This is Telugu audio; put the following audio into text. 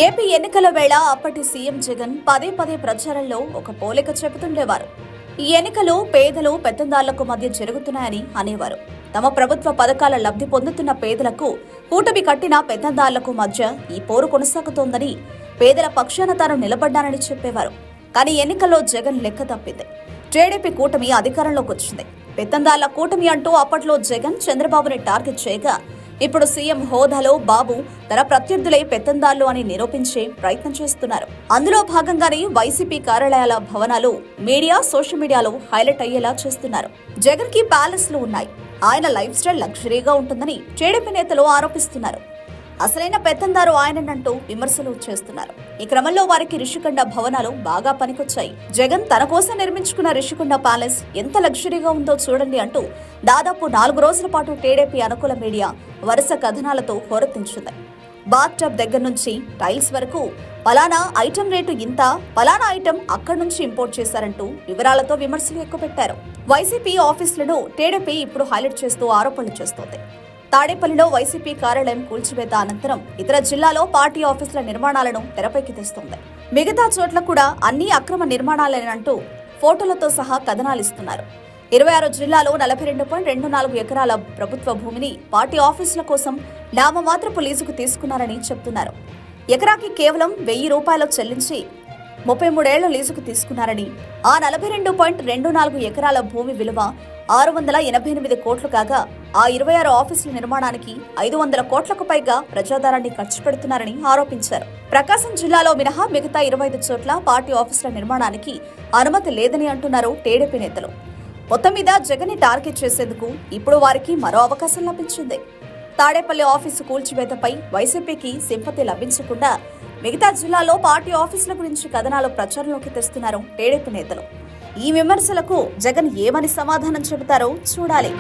ఏపీ ఎన్నికల వేళ అప్పటి సీఎం జగన్ పదే పదే ప్రచారంలో ఒక పోలిక చెబుతుండేవారు. ఈ ఎన్నికలు పేదలు పెత్తందార్లకు మధ్య జరుగుతున్నాయని అనేవారు. తమ ప్రభుత్వ పథకాల లబ్ధి పొందుతున్న పేదలకు కూటమి కట్టిన పెత్తందార్లకు మధ్య ఈ పోరు కొనసాగుతోందని, పేదల పక్షాన తాను నిలబడ్డానని చెప్పేవారు. కానీ ఎన్నికల్లో జగన్ లెక్క తప్పింది. టీడీపీ కూటమి అధికారంలోకి వచ్చింది. పెత్తందార్ల కూటమి అంటూ అప్పట్లో జగన్ చంద్రబాబుని టార్గెట్ చేయగా, ఇప్పుడు సీఎం హోదాలో బాబు తన ప్రత్యర్థులై పెత్తందార్లు అని నిరూపించే ప్రయత్నం చేస్తున్నారు. అందులో భాగంగానే వైసీపీ కార్యాలయాల భవనాలు మీడియా, సోషల్ మీడియాలో హైలైట్ అయ్యేలా చేస్తున్నారు. జగన్ కి ప్యాలెస్లు ఉన్నాయి. ఆయన లైఫ్ స్టైల్ లగ్జరీగా ఉంటుందని టీడీపీ నేతలు ఆరోపిస్తున్నారు. అసలైన పెత్తందారు ఆయనంటూ విమర్శలు చేస్తున్నారు. ఈ క్రమంలో వారికి రిషికొండ భవనాలు బాగా పనికొచ్చాయి. జగన్ తన కోసం నిర్మించుకున్న రిషికొండ ప్యాలెస్ ఎంత లగ్జరీగా ఉందో చూడండి అంటూ దాదాపు 4 రోజుల పాటు టీడీపీ అనుకూల మీడియా వరుస కథనాలతో హోరెత్తించింది. బాత్ టబ్ దగ్గర నుంచి టైల్స్ వరకు పలానా ఐటెం రేటు ఇంత, పలానా ఐటెం అక్కడి నుంచి ఇంపోర్ట్ చేశారంటూ వివరాలతో విమర్శలు ఎక్కుపెట్టారు. వైసీపీ ఆఫీసులను టీడీపీ ఇప్పుడు హైలైట్ చేస్తూ ఆరోపణలు చేస్తోంది. తాడేపల్లిలో వైసీపీ కార్యాలయం కూల్చివేత అనంతరం ఇతర జిల్లాలో పార్టీ ఆఫీసుల నిర్మాణాలను తెరపైకి తెస్తోంది. మిగతా చోట్ల కూడా అన్ని అక్రమ నిర్మాణాలేనంటూ ఫోటోలతో సహా కథనాలిస్తున్నారు. 26 జిల్లాలో 42.24 ఎకరాల ప్రభుత్వ భూమిని పార్టీ ఆఫీసుల కోసం నామమాత్రపు లీజుకు తీసుకున్నారని చెప్తున్నారు. ఎకరాకి కేవలం 1000 రూపాయలు చెల్లించి 33 ఏళ్ల లీజుకు తీసుకున్నారని, ఆ 42.24 ఎకరాల భూమి విలువ 688 కోట్లు కాగా, ఆ 26 ఆఫీసుల నిర్మాణానికి 500 కోట్లకు పైగా ప్రజాధనాన్ని ఖర్చు పెడుతున్నారని ఆరోపించారు. ప్రకాశం జిల్లాలో మినహా మిగతా 25 చోట్ల పార్టీ ఆఫీసుల నిర్మాణానికి అనుమతి లేదని అంటున్నారు టీడీపీ నేతలు. మొత్తం మీద జగన్ ని టార్గెట్ చేసేందుకు ఇప్పుడు వారికి మరో అవకాశం లభించింది. తాడేపల్లి ఆఫీసు కూల్చివేతపై వైసీపీకి సింపతి లభించకుండా మిగతా జిల్లాలో పార్టీ ఆఫీసుల గురించి కథనాలు ప్రచారంలోకి తెస్తున్నారు టీడీపీ నేతలు. ఈ విమర్శలకు జగన్ ఏమని సమాధానం చెబుతారో చూడాలి.